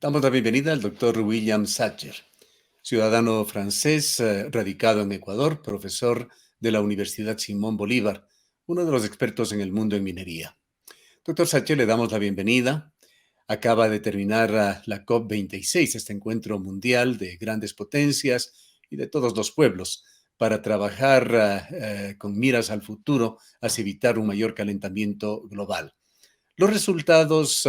Damos la bienvenida al doctor William Sacher, ciudadano francés radicado en Ecuador, profesor de la Universidad Simón Bolívar, uno de los expertos en el mundo en minería. Doctor Sacher, le damos la bienvenida. Acaba de terminar la COP26, este encuentro mundial de grandes potencias y de todos los pueblos, para trabajar con miras al futuro hacia evitar un mayor calentamiento global. Los resultados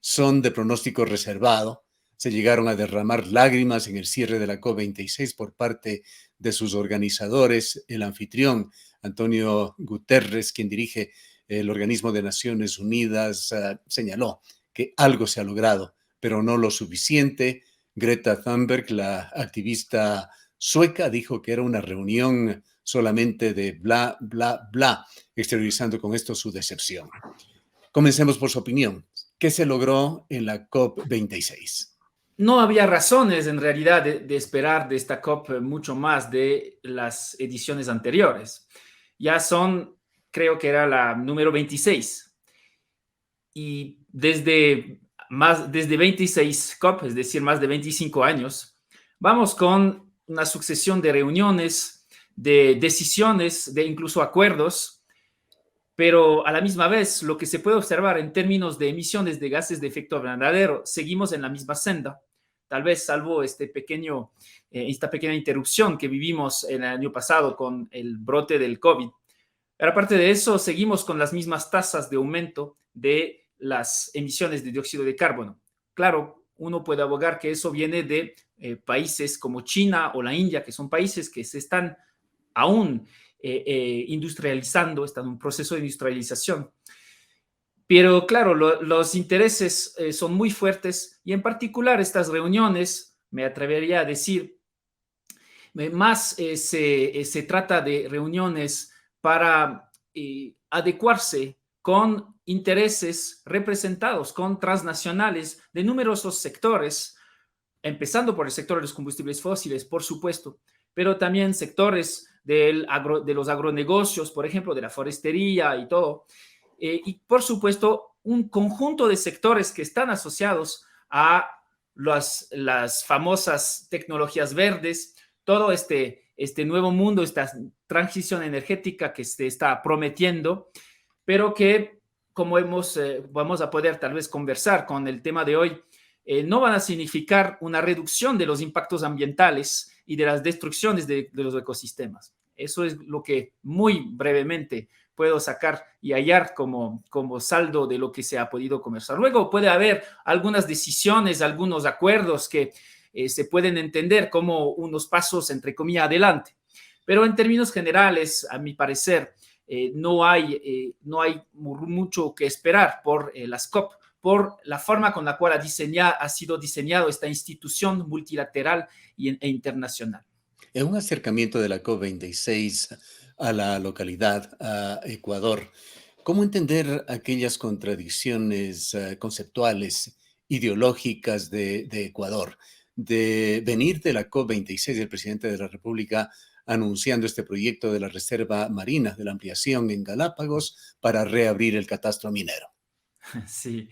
son de pronóstico reservado. Se llegaron a derramar lágrimas en el cierre de la COP26 por parte de sus organizadores. El anfitrión, Antonio Guterres, quien dirige el organismo de Naciones Unidas, señaló que algo se ha logrado, pero no lo suficiente. Greta Thunberg, la activista sueca, dijo que era una reunión solamente de bla, bla, bla, exteriorizando con esto su decepción. Comencemos por su opinión. ¿Qué se logró en la COP26? No había razones en realidad de esperar de esta COP mucho más de las ediciones anteriores. Ya son, creo que era la número 26. Y desde 26 COP, es decir, más de 25 años, vamos con una sucesión de reuniones, de decisiones, de incluso acuerdos, pero a la misma vez lo que se puede observar en términos de emisiones de gases de efecto invernadero, seguimos en la misma senda, tal vez salvo esta pequeña interrupción que vivimos el año pasado con el brote del COVID. Pero aparte de eso, seguimos con las mismas tasas de aumento de las emisiones de dióxido de carbono. Claro, uno puede abogar que eso viene de países como China o la India, que son países que se están aún industrializando, están en un proceso de industrialización. Pero claro, los intereses son muy fuertes y en particular estas reuniones, me atrevería a decir, más se trata de reuniones para adecuarse con intereses representados, con transnacionales de numerosos sectores, empezando por el sector de los combustibles fósiles, por supuesto, pero también sectores de los agronegocios, por ejemplo, de la forestería y todo. Y por supuesto, un conjunto de sectores que están asociados a las famosas tecnologías verdes, todo este nuevo mundo, esta transición energética que se está prometiendo, pero que, como vamos a poder tal vez conversar con el tema de hoy, no van a significar una reducción de los impactos ambientales y de las destrucciones de los ecosistemas. Eso es lo que muy brevemente puedo sacar y hallar como saldo de lo que se ha podido conversar. Luego puede haber algunas decisiones, algunos acuerdos que se pueden entender como unos pasos, entre comillas, adelante. Pero en términos generales, a mi parecer, no hay mucho que esperar por las COP, por la forma con la cual ha sido diseñado esta institución multilateral e internacional. En un acercamiento de la COP26 a la localidad, a Ecuador, ¿cómo entender aquellas contradicciones conceptuales, ideológicas de Ecuador? De venir de la COP26 del presidente de la República anunciando este proyecto de la Reserva Marina, de la ampliación en Galápagos para reabrir el catastro minero. Sí.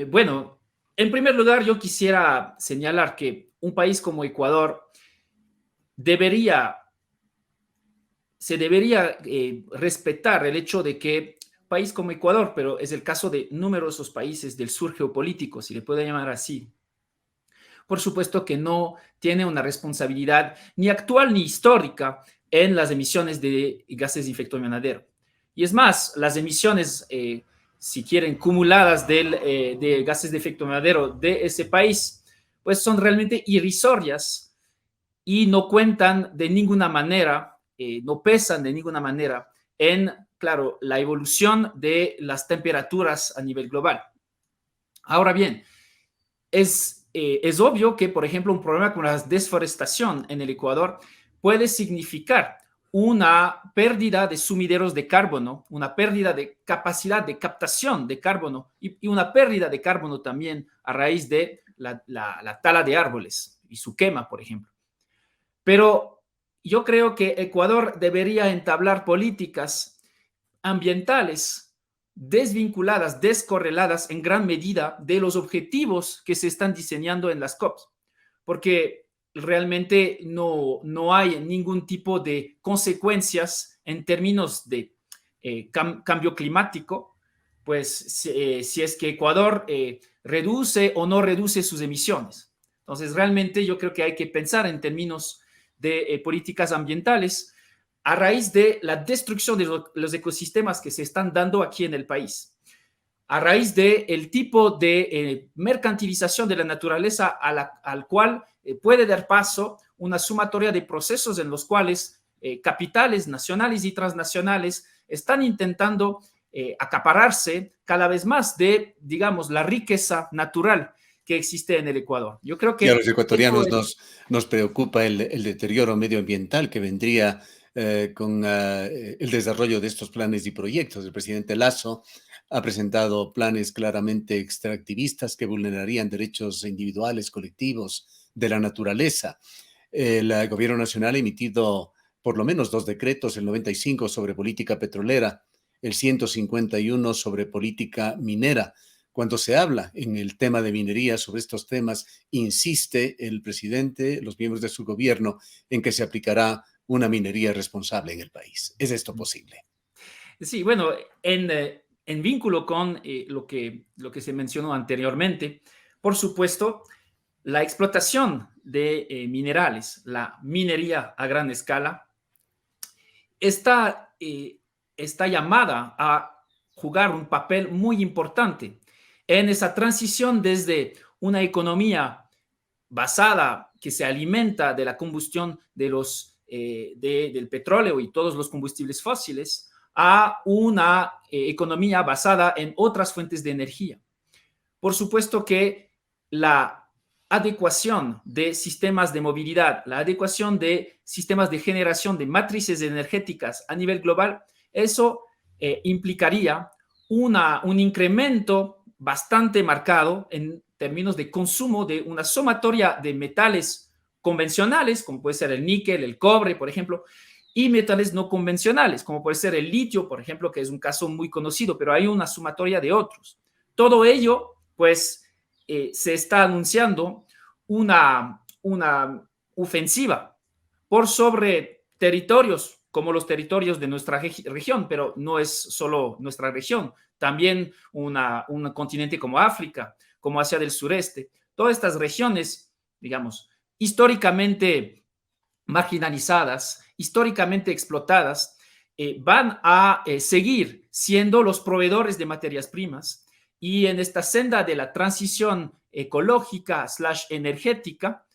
Bueno, en primer lugar, yo quisiera señalar que un país como Ecuador debería se debería respetar el hecho de que un país como Ecuador, pero es el caso de numerosos países del sur geopolítico, si le puede llamar así, por supuesto que no tiene una responsabilidad ni actual ni histórica en las emisiones de gases de efecto invernadero. Y es más, las emisiones, si quieren, acumuladas de gases de efecto invernadero de ese país, pues son realmente irrisorias y no cuentan de ninguna manera, no pesan de ninguna manera en, claro, la evolución de las temperaturas a nivel global. Ahora bien, es obvio que, por ejemplo, un problema como la desforestación en el Ecuador puede significar una pérdida de sumideros de carbono, una pérdida de capacidad de captación de carbono y una pérdida de carbono también a raíz de la tala de árboles y su quema, por ejemplo. Pero yo creo que Ecuador debería entablar políticas ambientales desvinculadas, descorreladas en gran medida de los objetivos que se están diseñando en las COPs, porque realmente no hay ningún tipo de consecuencias en términos de cambio climático, pues si es que Ecuador reduce o no reduce sus emisiones. Entonces, realmente yo creo que hay que pensar en términos de políticas ambientales a raíz de la destrucción de los ecosistemas que se están dando aquí en el país, a raíz del tipo de mercantilización de la naturaleza al cual puede dar paso una sumatoria de procesos en los cuales capitales nacionales y transnacionales están intentando acapararse cada vez más de, digamos, la riqueza natural que existe en el Ecuador. Yo creo Y a que los ecuatorianos nos preocupa el deterioro medioambiental que vendría con el desarrollo de estos planes y proyectos. El presidente Lasso ha presentado planes claramente extractivistas que vulnerarían derechos individuales, colectivos, de la naturaleza. El gobierno nacional ha emitido por lo menos 2 decretos, el 95 sobre política petrolera, el 151 sobre política minera. Cuando se habla en el tema de minería sobre estos temas, insiste el presidente, los miembros de su gobierno, en que se aplicará una minería responsable en el país. ¿Es esto posible? Sí, bueno, en vínculo con lo que se mencionó anteriormente, por supuesto, la explotación de minerales, la minería a gran escala, está, está llamada a jugar un papel muy importante en esa transición desde una economía basada que se alimenta de la combustión del petróleo y todos los combustibles fósiles a una economía basada en otras fuentes de energía. Por supuesto que la adecuación de sistemas de movilidad, la adecuación de sistemas de generación de matrices energéticas a nivel global, eso implicaría un incremento bastante marcado en términos de consumo de una sumatoria de metales convencionales, como puede ser el níquel, el cobre, por ejemplo, y metales no convencionales, como puede ser el litio, por ejemplo, que es un caso muy conocido, pero hay una sumatoria de otros. Todo ello, pues, se está anunciando una ofensiva por sobre territorios como los territorios de nuestra región, pero no es solo nuestra región, también un continente como África, como Asia del Sureste, todas estas regiones, digamos, históricamente marginalizadas, históricamente explotadas, van a seguir siendo los proveedores de materias primas y en esta senda de la transición ecológica / energética,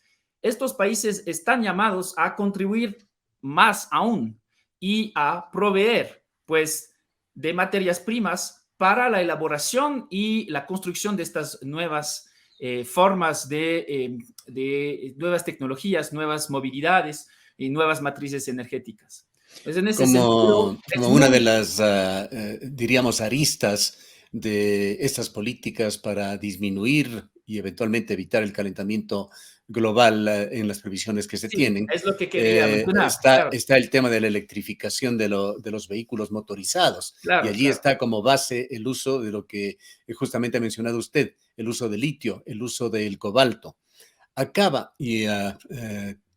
estos países están llamados a contribuir más aún y a proveer, pues, de materias primas para la elaboración y la construcción de estas nuevas formas de nuevas tecnologías, nuevas movilidades y nuevas matrices energéticas. Pues en ese sentido, Como es una de muy... las, diríamos, aristas de estas políticas para disminuir y eventualmente evitar el calentamiento global en las previsiones que se Sí, tienen, es lo que quería mencionar. Claro, está el tema de la electrificación de los vehículos motorizados. Y claro, allí claro. está como base el uso de lo que justamente ha mencionado usted, el uso del litio, el uso del cobalto. Acaba, y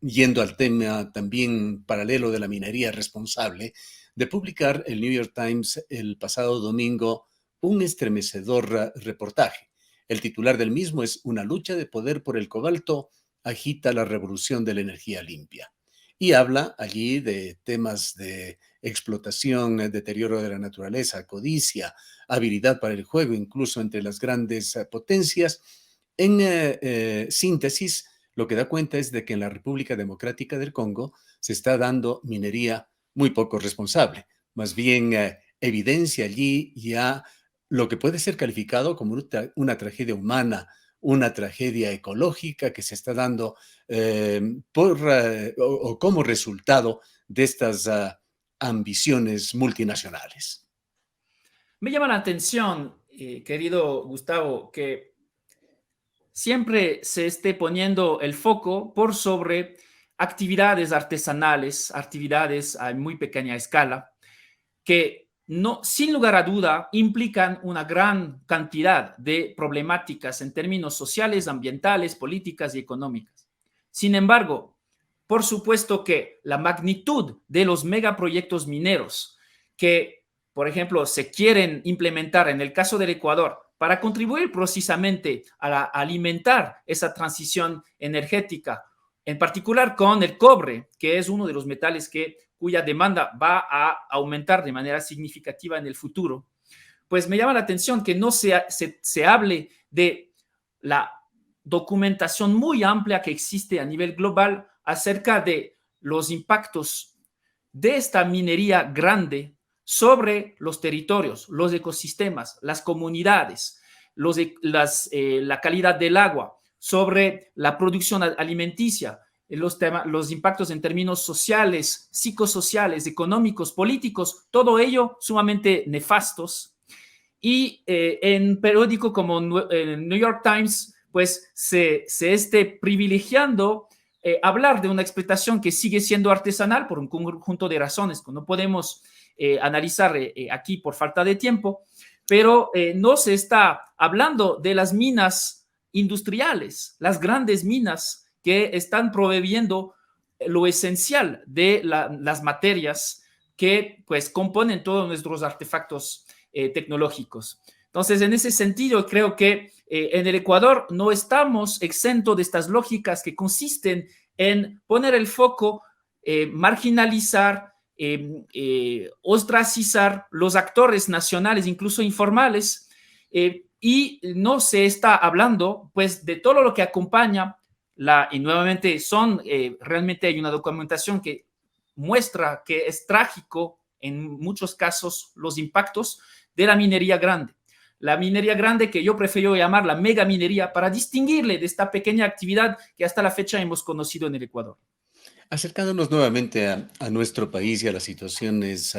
yendo al tema también paralelo de la minería responsable, de publicar el New York Times el pasado domingo un estremecedor reportaje. El titular del mismo es Una lucha de poder por el cobalto agita la revolución de la energía limpia. Y habla allí de temas de explotación, deterioro de la naturaleza, codicia, habilidad para el juego, incluso entre las grandes potencias. En síntesis, lo que da cuenta es de que en la República Democrática del Congo se está dando minería muy poco responsable. Más bien evidencia allí ya lo que puede ser calificado como una tragedia humana, una tragedia ecológica que se está dando o como resultado de estas ambiciones multinacionales. Me llama la atención, querido Gustavo, que siempre se esté poniendo el foco por sobre actividades artesanales, actividades a muy pequeña escala, que no, sin lugar a duda, implican una gran cantidad de problemáticas en términos sociales, ambientales, políticas y económicas. Sin embargo, por supuesto que la magnitud de los megaproyectos mineros que, por ejemplo, se quieren implementar en el caso del Ecuador para contribuir precisamente a alimentar esa transición energética, en particular con el cobre, que es uno de los metales cuya demanda va a aumentar de manera significativa en el futuro, pues me llama la atención que no se hable de la documentación muy amplia que existe a nivel global acerca de los impactos de esta minería grande sobre los territorios, los ecosistemas, las comunidades, la calidad del agua, sobre la producción alimenticia, los impactos en términos sociales, psicosociales, económicos, políticos, todo ello sumamente nefastos. Y en periódico como New York Times, pues se esté privilegiando hablar de una explotación que sigue siendo artesanal por un conjunto de razones que no podemos analizar aquí por falta de tiempo, pero no se está hablando de las minas industriales, las grandes minas que están proveyendo lo esencial de las materias que pues componen todos nuestros artefactos tecnológicos. Entonces, en ese sentido, creo que en el Ecuador no estamos exentos de estas lógicas que consisten en poner el foco, marginalizar, ostracizar los actores nacionales, incluso informales, y no se está hablando pues de todo lo que acompaña y nuevamente realmente hay una documentación que muestra que es trágico en muchos casos los impactos de la minería grande. La minería grande que yo prefiero llamar la mega minería para distinguirle de esta pequeña actividad que hasta la fecha hemos conocido en el Ecuador. Acercándonos nuevamente a nuestro país y a las situaciones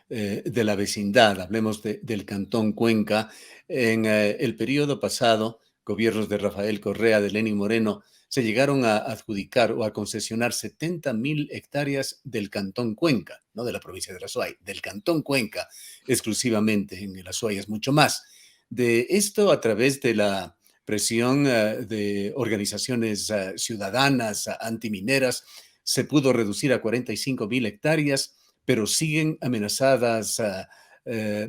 de la vecindad, hablemos del Cantón Cuenca. En el periodo pasado, gobiernos de Rafael Correa, de Lenín Moreno, se llegaron a adjudicar o a concesionar 70.000 hectáreas del Cantón Cuenca, no de la provincia de Azuay, del Cantón Cuenca exclusivamente. En el Azuay es mucho más. De esto a través de la presión de organizaciones ciudadanas antimineras, se pudo reducir a 45.000 hectáreas, pero siguen amenazadas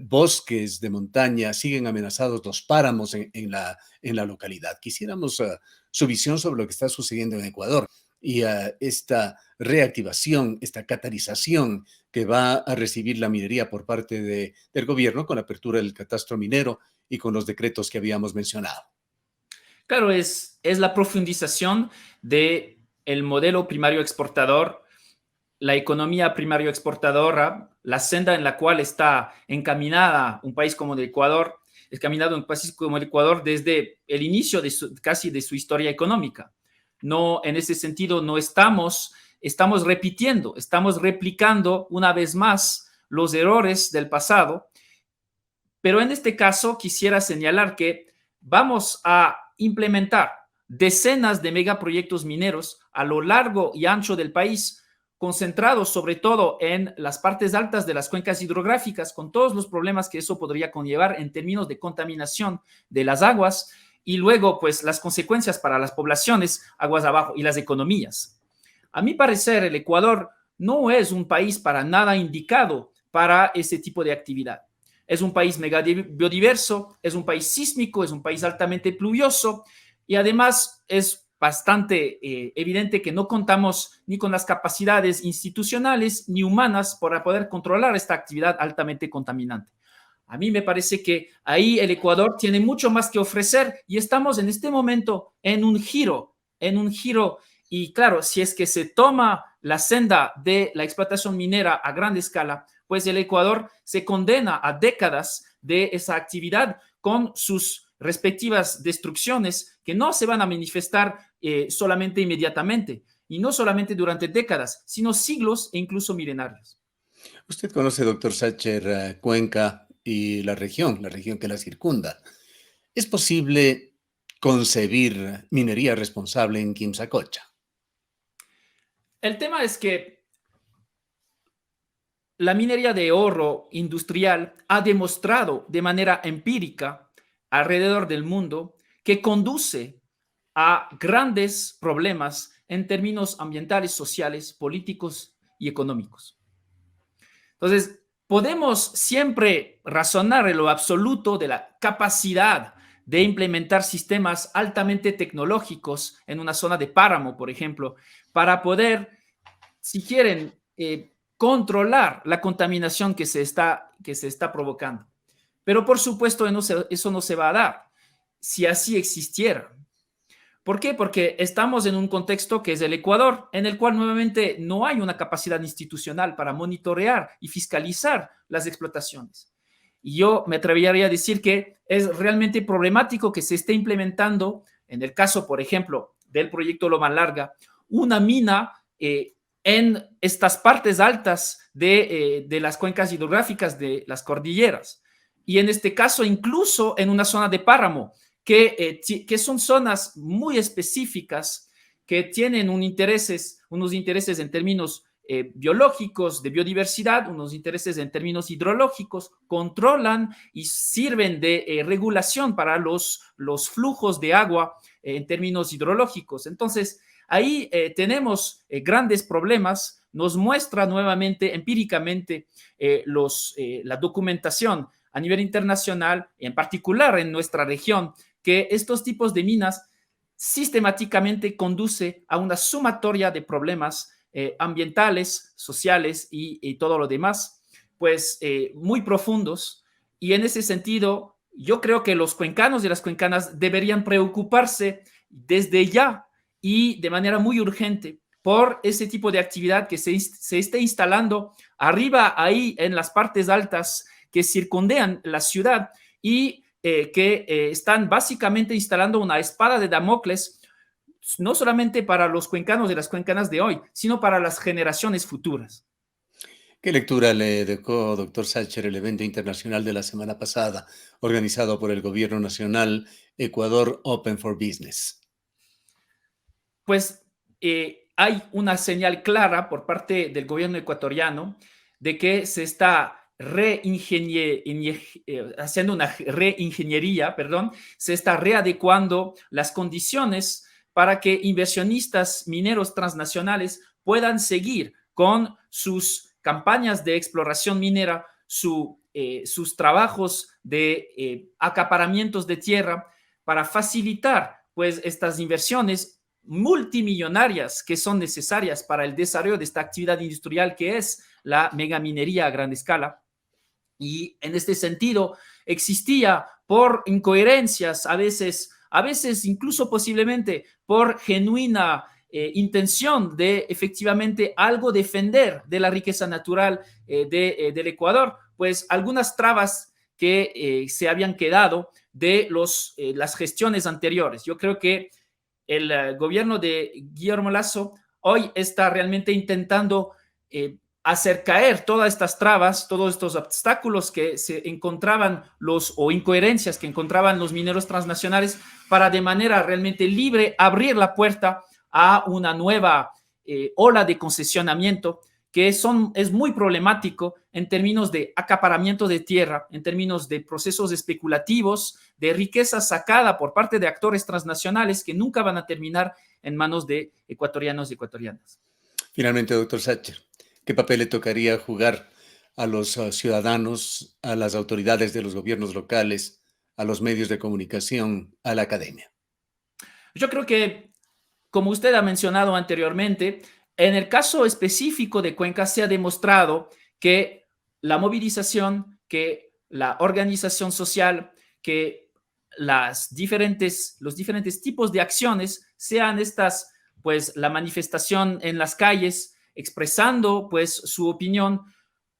bosques de montaña, siguen amenazados los páramos en la localidad. Quisiéramos su visión sobre lo que está sucediendo en Ecuador y esta reactivación, esta catalización que va a recibir la minería por parte del gobierno con la apertura del catastro minero y con los decretos que habíamos mencionado. Claro, es la profundización de el modelo primario exportador, la economía primario exportadora, la senda en la cual está encaminada un país como el Ecuador, encaminado un país como el Ecuador desde el inicio casi de su historia económica. No, en ese sentido, no estamos repitiendo, estamos replicando una vez más los errores del pasado, pero en este caso quisiera señalar que vamos a implementar decenas de megaproyectos mineros a lo largo y ancho del país, concentrados sobre todo en las partes altas de las cuencas hidrográficas, con todos los problemas que eso podría conllevar en términos de contaminación de las aguas y luego pues las consecuencias para las poblaciones aguas abajo y las economías. A mi parecer, el Ecuador no es un país para nada indicado para ese tipo de actividad. Es un país mega biodiverso, es un país sísmico, es un país altamente pluvioso y además es bastante evidente que no contamos ni con las capacidades institucionales ni humanas para poder controlar esta actividad altamente contaminante. A mí me parece que ahí el Ecuador tiene mucho más que ofrecer y estamos en este momento en un giro y claro, si es que se toma la senda de la explotación minera a gran escala, pues el Ecuador se condena a décadas de esa actividad con sus respectivas destrucciones que no se van a manifestar solamente inmediatamente y no solamente durante décadas, sino siglos e incluso milenarios. Usted conoce, doctor Sacher, Cuenca y la región que la circunda. ¿Es posible concebir minería responsable en Quimsacocha? El tema es que la minería de oro industrial ha demostrado de manera empírica alrededor del mundo que conduce a grandes problemas en términos ambientales, sociales, políticos y económicos. Entonces, podemos siempre razonar en lo absoluto de la capacidad de implementar sistemas altamente tecnológicos en una zona de páramo, por ejemplo, para poder, si quieren, controlar la contaminación que se está provocando. Pero por supuesto eso no se va a dar si así existiera. ¿Por qué? Porque estamos en un contexto que es el Ecuador, en el cual nuevamente no hay una capacidad institucional para monitorear y fiscalizar las explotaciones. Y yo me atrevería a decir que es realmente problemático que se esté implementando, en el caso, por ejemplo, del proyecto Loma Larga, una mina en estas partes altas de las cuencas hidrográficas de las cordilleras. Y en este caso, incluso en una zona de páramo, que son zonas muy específicas que tienen unos intereses en términos biológicos, de biodiversidad, unos intereses en términos hidrológicos, controlan y sirven de regulación para los flujos de agua en términos hidrológicos. Entonces, ahí tenemos grandes problemas. Nos muestra nuevamente, empíricamente, la documentación a nivel internacional, en particular en nuestra región, que estos tipos de minas sistemáticamente conduce a una sumatoria de problemas ambientales, sociales y todo lo demás, pues muy profundos. Y en ese sentido, yo creo que los cuencanos y las cuencanas deberían preocuparse desde ya y de manera muy urgente por ese tipo de actividad que se esté instalando arriba ahí en las partes altas que circundean la ciudad y que están básicamente instalando una espada de Damocles, no solamente para los cuencanos y las cuencanas de hoy, sino para las generaciones futuras. ¿Qué lectura le dejó, doctor Sacher, el evento internacional de la semana pasada, organizado por el Gobierno Nacional Ecuador Open for Business? Pues hay una señal clara por parte del gobierno ecuatoriano de que se está haciendo una reingeniería, se está readecuando las condiciones para que inversionistas mineros transnacionales puedan seguir con sus campañas de exploración minera, sus trabajos de acaparamientos de tierra para facilitar pues estas inversiones multimillonarias que son necesarias para el desarrollo de esta actividad industrial que es la megaminería a gran escala. Y en este sentido existía por incoherencias, a veces incluso posiblemente por genuina intención de efectivamente algo defender de la riqueza natural del Ecuador, pues algunas trabas que se habían quedado de las gestiones anteriores. Yo creo que el gobierno de Guillermo Lasso hoy está realmente intentando hacer caer todas estas trabas, todos estos obstáculos que se encontraban o incoherencias que encontraban los mineros transnacionales para de manera realmente libre abrir la puerta a una nueva ola de concesionamiento que es muy problemático en términos de acaparamiento de tierra, en términos de procesos especulativos, de riqueza sacada por parte de actores transnacionales que nunca van a terminar en manos de ecuatorianos y ecuatorianas. Finalmente, doctor Sacher, ¿qué papel le tocaría jugar a los ciudadanos, a las autoridades de los gobiernos locales, a los medios de comunicación, a la academia? Yo creo que, como usted ha mencionado anteriormente, en el caso específico de Cuenca se ha demostrado que la movilización, que la organización social, que los diferentes tipos de acciones, sean estas, pues la manifestación en las calles, expresando pues su opinión,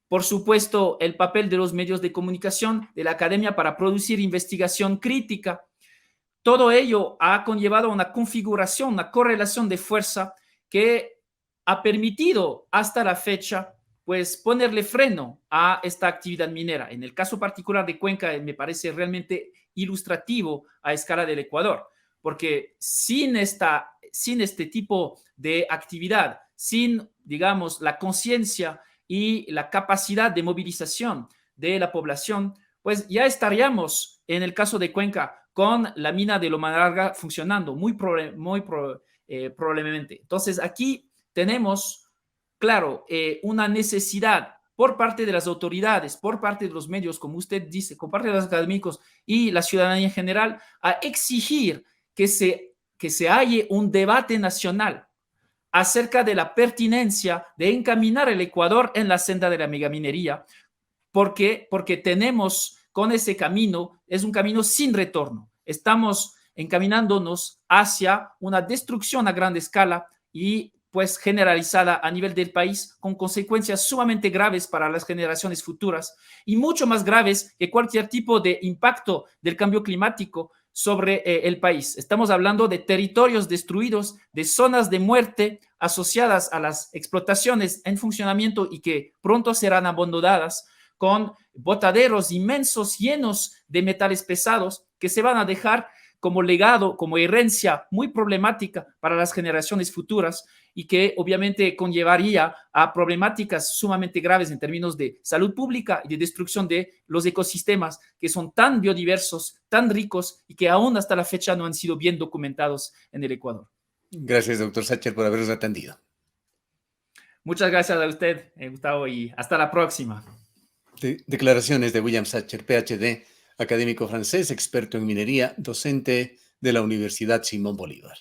por supuesto el papel de los medios de comunicación, de la academia para producir investigación crítica. Todo ello ha conllevado una configuración, una correlación de fuerza que ha permitido hasta la fecha pues ponerle freno a esta actividad minera. En el caso particular de Cuenca me parece realmente ilustrativo a escala del Ecuador, porque sin este tipo de actividad, sin, digamos, la conciencia y la capacidad de movilización de la población, pues ya estaríamos, en el caso de Cuenca, con la mina de Loma Larga funcionando probablemente. Entonces, aquí tenemos, claro, una necesidad por parte de las autoridades, por parte de los medios, como usted dice, por parte de los académicos y la ciudadanía en general, a exigir que se halle un debate nacional acerca de la pertinencia de encaminar el Ecuador en la senda de la megaminería. ¿Por qué? Porque tenemos con ese camino, es un camino sin retorno. Estamos encaminándonos hacia una destrucción a gran escala y pues generalizada a nivel del país, con consecuencias sumamente graves para las generaciones futuras y mucho más graves que cualquier tipo de impacto del cambio climático sobre el país. Estamos hablando de territorios destruidos, de zonas de muerte asociadas a las explotaciones en funcionamiento y que pronto serán abandonadas, con botaderos inmensos llenos de metales pesados que se van a dejar como legado, como herencia muy problemática para las generaciones futuras y que obviamente conllevaría a problemáticas sumamente graves en términos de salud pública y de destrucción de los ecosistemas que son tan biodiversos, tan ricos y que aún hasta la fecha no han sido bien documentados en el Ecuador. Gracias, doctor Sacher, por habernos atendido. Muchas gracias a usted, Gustavo, y hasta la próxima. Declaraciones de William Sacher, PhD, académico francés, experto en minería, docente de la Universidad Simón Bolívar.